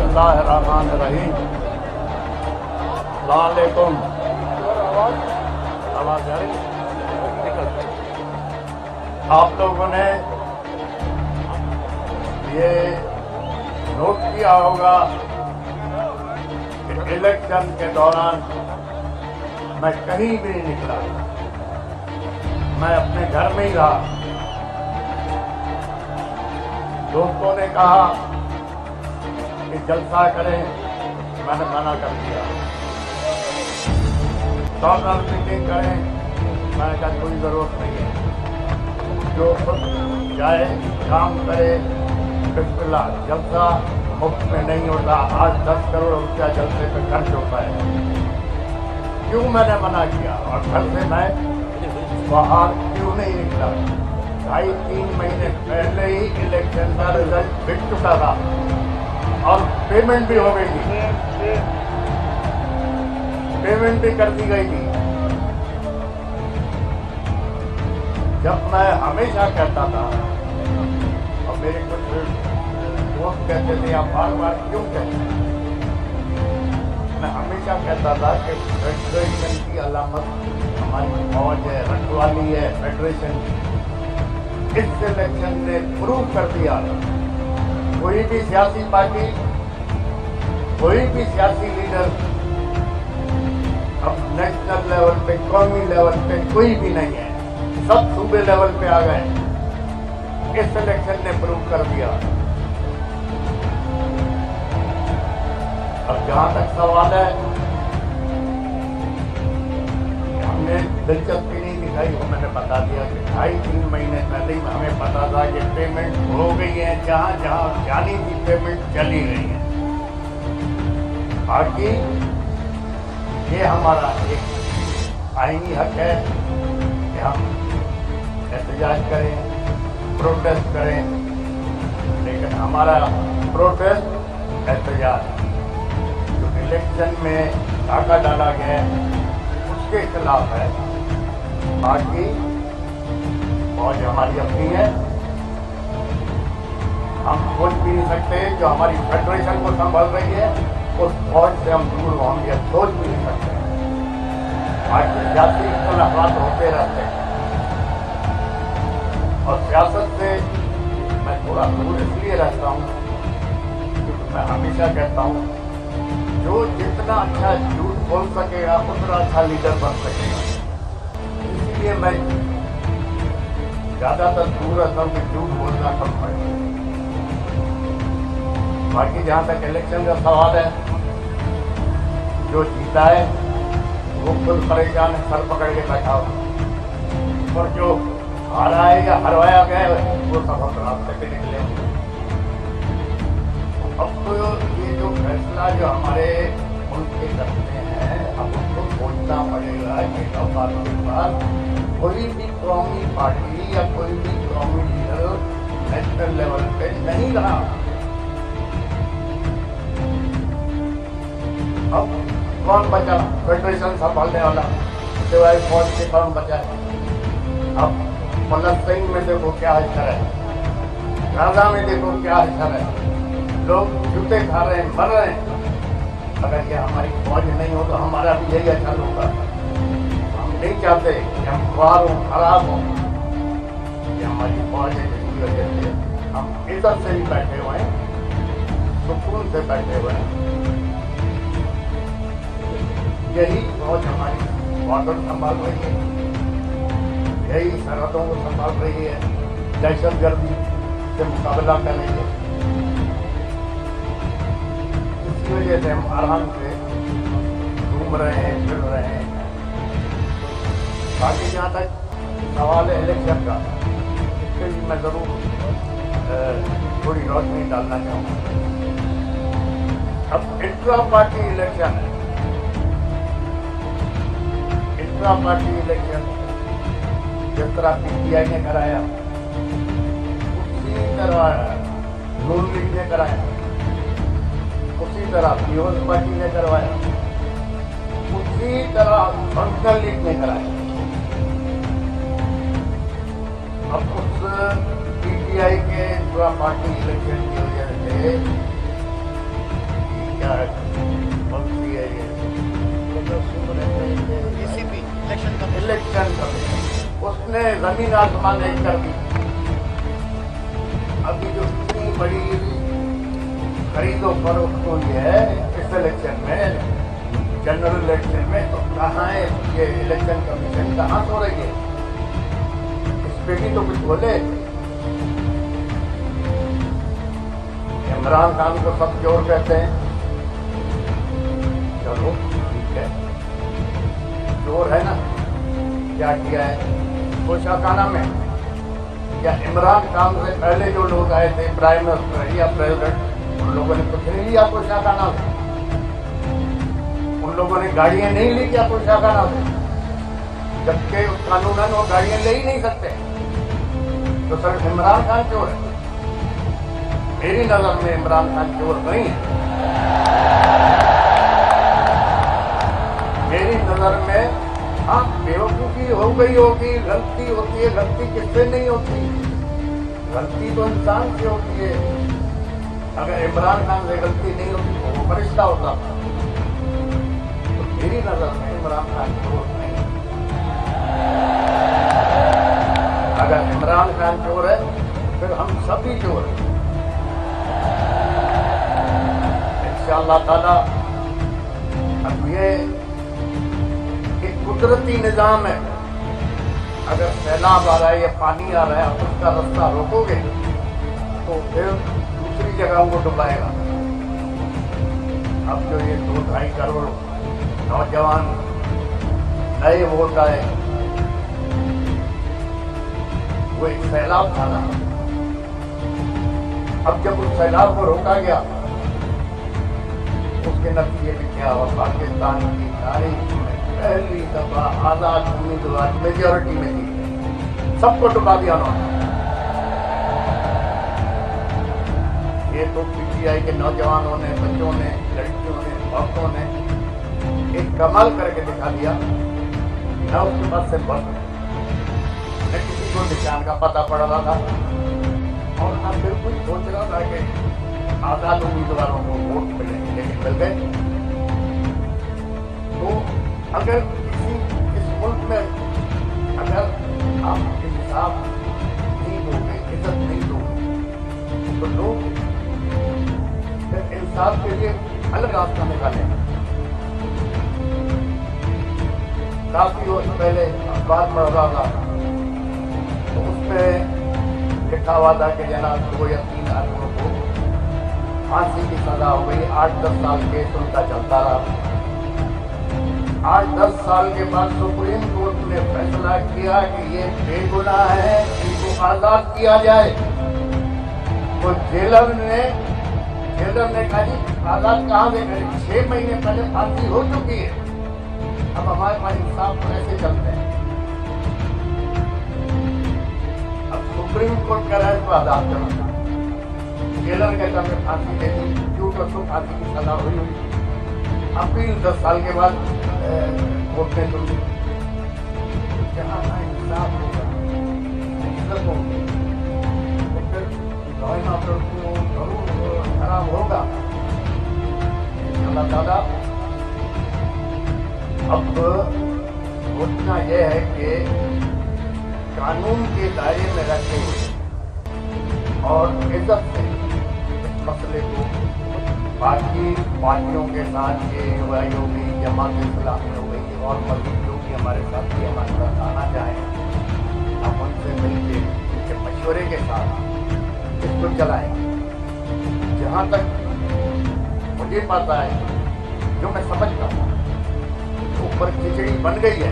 बिस्मिल्लाहिर्रहमानिर्रहीम। अस्सलाम वालेकुम। आवाज आ रही? आप लोगों ने ये नोट किया होगा कि इलेक्शन के दौरान मैं कहीं भी नहीं निकला, मैं अपने घर में ही रहा। दोस्तों ने कहा कि जलसा करें, मैंने मना कर दिया। टॉर्नर मीटिंग करें, मैंने कहा कोई ज़रूरत नहीं है, जो खुद जाए काम करे। बिस्मिल्लाह, जलसा मुफ्त में नहीं होता। आज 10 करोड़ रुपया जलसे पे खर्च होता है। क्यों मैंने मना किया और घर से मैं बाहर क्यों नहीं निकला? 2.5-3 महीने पहले ही इलेक्शन का रिजल्ट बिक चुका था और पेमेंट भी हो गई थी, पेमेंट भी कर दी गई थी। जब मैं हमेशा कहता था, और मेरे कुछ दोस्त कहते थे आप बार बार क्यों कहते हैं, मैं हमेशा कहता था कि फेडरेशन की अलामत हमारी फौज है, रखवाली है फेडरेशन। इस इलेक्शन ने प्रूव कर दिया, कोई भी सियासी पार्टी, कोई भी सियासी लीडर अब नेशनल लेवल पे, कौमी लेवल पे कोई भी नहीं है, सब सूबे लेवल पे आ गए। इस इलेक्शन ने प्रूव कर दिया। अब जहां तक सवाल है, हमने दिलचस्पी नहीं दिखाई, वो मैंने बता दिया कि 2.5-3 महीने पहले ही हमें पता था कि पेमेंट हो गई है, जहां जहां जानी थी पेमेंट चली गई है। बाकी ये हमारा एक आईनी हक है कि हम एहतजाज करें, प्रोटेस्ट करें, लेकिन हमारा प्रोटेस्ट एहतजाज जो इलेक्शन में डाका डाला गया है उसके खिलाफ है। बाकी फौज हमारी अपनी है, हम सोच भी नहीं सकते जो हमारी फेडरेशन को संभाल रही है उस फौज से हम दूर होंगे, सोच भी नहीं सकते। बाकी सियासी इख्तिलाफात होते रहते हैं और सियासत से मैं थोड़ा दूर इसलिए रहता हूँ क्योंकि मैं हमेशा कहता हूँ जो जितना अच्छा झूठ बोल सकेगा उतना अच्छा लीडर बन सकेगा। इसलिए मैं ज्यादातर दूर रहता हूँ कि झूठ बोलना कम पड़े। बाकी जहाँ तक इलेक्शन का सवाल है, जो जीता है वो खुद परेशान है, सर पकड़ के बैठा हो, और जो हारा है या हरवाया गया है वो सब हम रास्ते पे निकले। अब तो ये जो फैसला जो हमारे मुल्क के करते हैं, अब उनको सोचना पड़ेगा कि अब आपके पास कोई भी कौमी पार्टी या कोई भी कौमी लीडर नेशनल लेवल पे नहीं रहा। अब कौन बचा फेडरेशन संभालने वाला, सिवाय फौज के कौन बचा है? अब फलस्तीन में देखो क्या हालत है, गाजा में देखो क्या हालत है, लोग जूते खा रहे हैं, मर रहे हैं। अगर ये हमारी फौज नहीं हो तो हमारा भी यही अच्छा होगा। हम नहीं चाहते कि हम खुआर हों, खराब हों। ये हमारी फौज है जिसकी वजह से हम इज्जत से भी बैठे हुए हैं, सुकून से बैठे हुए हैं। यही फौज हमारी बॉर्डर संभाल रही है, यही सरहदों को संभाल रही है, दहशतगर्दी से मुकाबला कर रही है। इसी वजह से हम आराम से घूम रहे हैं, फिर रहे हैं। बाकी जहाँ तक सवाल है इलेक्शन का, इस पर भी मैं जरूर थोड़ी रोशनी डालना चाहूँगा। अब इंट्रा पार्टी इलेक्शन है, इंट्रा पार्टी इलेक्शन जिस तरह PTI ने कराया उसी तरह नून लीग ने कराया, उसी तरह पीपल्स पार्टी ने करवाया, उसी तरह फंक्शनल लीग ने कराया। अब उस PTI के इंट्रा पार्टी इलेक्शन की वजह से जमीन आसमान एक कर दी। अभी जो इतनी बड़ी खरीदो फरोख्त हुई है इस इलेक्शन में, जनरल इलेक्शन में, तो कहाँ है ये इलेक्शन कमीशन, कहाँ सो रही है? इस पे भी तो कुछ बोले। इमरान खान को सब चोर कहते हैं, चलो ठीक है, चोर है ना। क्या किया है कोशाखाना में? क्या इमरान खान से पहले जो लोग आए थे, प्राइम मिनिस्टर या प्रेसिडेंट, उन लोगों ने कुछ नहीं लिया कोशाखाना से? उन लोगों ने गाड़ियां नहीं ली क्या कोशाखाना से? जबकि कानूनन वो गाड़ियां ले ही नहीं सकते। तो सर इमरान खान चोर है? मेरी नजर में इमरान खान चोर नहीं है। मेरी नजर में हाँ बेवकूफी हो गई होगी, गलती होती है। गलती किससे नहीं होती? गलती तो इंसान से होती है। अगर इमरान खान से गलती नहीं होती तो वो फरिश्ता होता। तो मेरी नजर में इमरान खान चोर नहीं है। अगर इमरान खान चोर है फिर हम सभी चोर हैं। इंशाअल्लाह ताला अब ये कुदरती निजाम है। अगर सैलाब आ रहा है या पानी आ रहा है, आप उसका रास्ता रोकोगे तो फिर दूसरी जगह वो डुबाएगा। अब जो ये 2-2.5 करोड़ नौजवान नए वोट आए, वो एक सैलाब था ना। अब जब उस सैलाब को रोका गया, उसके नतीजे में क्या हुआ? पाकिस्तान की तारीख में पहली दफा आजाद उम्मीदवार मेजोरिटी में थी, सबको डुबा दिया उन्होंने। ये तो पीटीआई के नौजवानों ने, बच्चों ने, लड़कियों ने, औरतों ने एक कमाल करके दिखा दिया। न उसके पास से बल, न किसी को निशान का पता पड़ रहा था, और न बिल्कुल सोच रहा था कि आजाद उम्मीदवारों को वोट मिलेंगे, लेकिन मिल गए। तो अगर किसी इस मुल्क में अगर आप इंसाफ नहीं दोगे, इज्जत नहीं दोगे, तो लोग फिर इंसाफ के लिए अलग रास्ता निकालेंगे। काफी वर्ष पहले अखबार पढ़ रहा था, तो उसमें लिखा हुआ था कि जनाब 2 या 3 आदमियों को फांसी की सजा हो गई। 8-10 साल केस उनका चलता रहा। 8-10 साल के बाद सुप्रीम कोर्ट ने फैसला किया कि ये बेगुनाह है, इनको आजाद किया जाए। तो जेलर ने कहा जी आजाद कहाँ से करें? 6 महीने पहले फांसी हो चुकी है, अब हमारे पास इंसाफ कैसे चलते हैं? अब सुप्रीम कोर्ट कह रहा है इसको आजाद करना। जेलर कहता मैं फांसी दे दी, क्यों? तो फांसी की सजा हुई हुई। अपील 10 साल के बाद कोर्ट ने सुनी। जहाँ इंसाफ होगा, इज्जत होगी, तो फिर लॉ एंड ऑर्डर को जरूर खराब होगा। अल्लाह ताला अब सोचना यह है कि कानून के दायरे में रहते हुए और इज्जत से इस मसले को बाकी पार्टियों के साथ, AYU हो गई, जमात इस्लामी हो गई, और मजीद जो भी हमारे साथ भी हमारे साथ आना चाहें, हम उनसे मिलकर उनके मशवरे के साथ इसको चलाएंगे। जहाँ तक मुझे पता है, जो मैं समझता हूँ, ऊपर खिचड़ी बन गई है।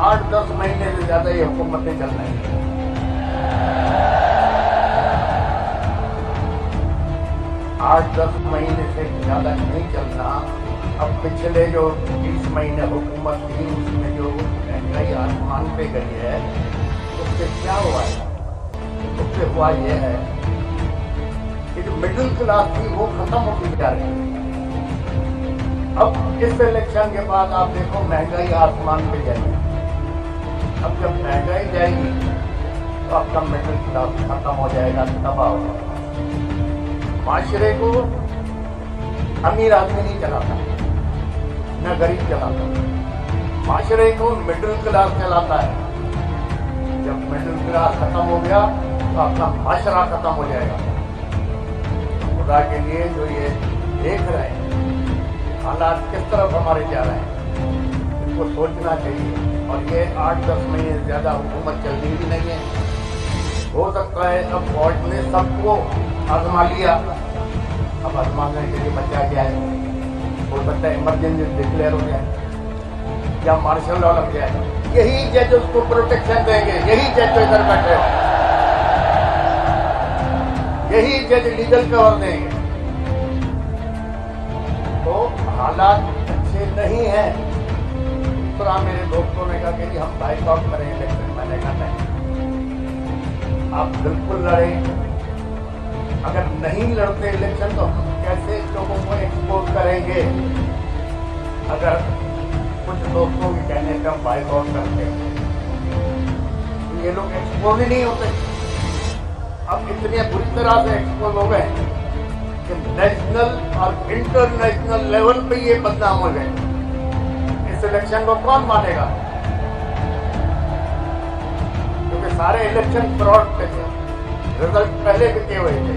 8-10 महीने से ज्यादा ये हुकूमतें चल रही हैं। 8-10 महीने से ज्यादा नहीं चलना। अब पिछले जो 20 महीने हुकूमत थी, उसमें जो महंगाई आसमान पे गई है, उससे क्या हुआ है? उससे हुआ यह है कि जो मिडिल क्लास थी वो खत्म होती जा रही है। अब इस इलेक्शन के बाद आप देखो महंगाई आसमान पे जाएगी। अब जब महंगाई जाएगी तो आपका मिडिल क्लास खत्म हो जाएगा, तबाह हो जाएगा। माशरे को अमीर आदमी नहीं चलाता, न गरीब चलाता, माशरे को मिडिल क्लास चलाता है। जब मिडिल क्लास खत्म हो गया तो अपना माशरा खत्म हो जाएगा। खुदा के लिए जो ये देख रहे हैं हालात किस तरफ हमारे जा रहे हैं, इनको सोचना चाहिए। और ये 8-10 महीने से ज़्यादा हुकूमत चलनी भी नहीं है। हो सकता है अब फौज ने सबको आजमा लिया, अब आजमाने के लिए बचा गया है। हो सकता है इमरजेंसी डिक्लेयर हो जाए या मार्शल लॉ लग जाए। यही जज उसको प्रोटेक्शन देंगे, यही जज तो इधर बैठे हो, यही जज लीगल कवर देंगे। तो हालात अच्छे नहीं हैं। दूसरा मेरे दोस्तों ने कहा कि हम बाइकआउट करें इलेक्शन। मैंने कहा नहीं, आप बिल्कुल लड़ें। अगर नहीं लड़ते इलेक्शन तो हम कैसे लोगों को एक्सपोज करेंगे? अगर कुछ दोस्तों के कहने का बाइकआउट करते हैं तो ये लोग एक्सपोज ही नहीं होते। अब इतने बुरी तरह से एक्सपोज हो गए कि नेशनल और इंटरनेशनल लेवल पे ये बदनाम हो गए। इस इलेक्शन को कौन मानेगा? क्योंकि सारे इलेक्शन फ्रॉड पे थे, रिजल्ट पहले के हुए थे।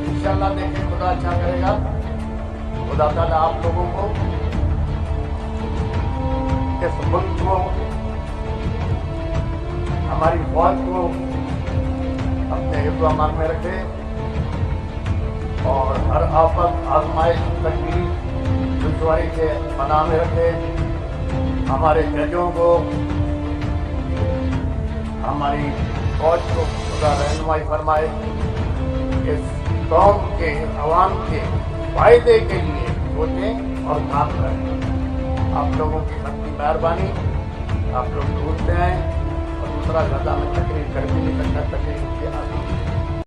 इंशाल्लाह देखें, खुदा अच्छा करेगा। खुदा ताला आप लोगों को, इस मुल्क को, हमारी फौज को अपने हिफ्ज़-ओ-अमान में रखे और हर आफत, आजमाइश, तकलीफ, दुश्वारी के पनाह में रखे। हमारे जजों को, हमारी फौज को खुदा रहनुमाई फरमाए। इस कौम के, अवाम के फायदे के लिए सोचें और काम करें। आप लोगों की सबकी मेहरबानी। आप लोग ढूंढते हैं और दूसरा गजा में तकरीर कर भी नहीं सकता, तकरीर के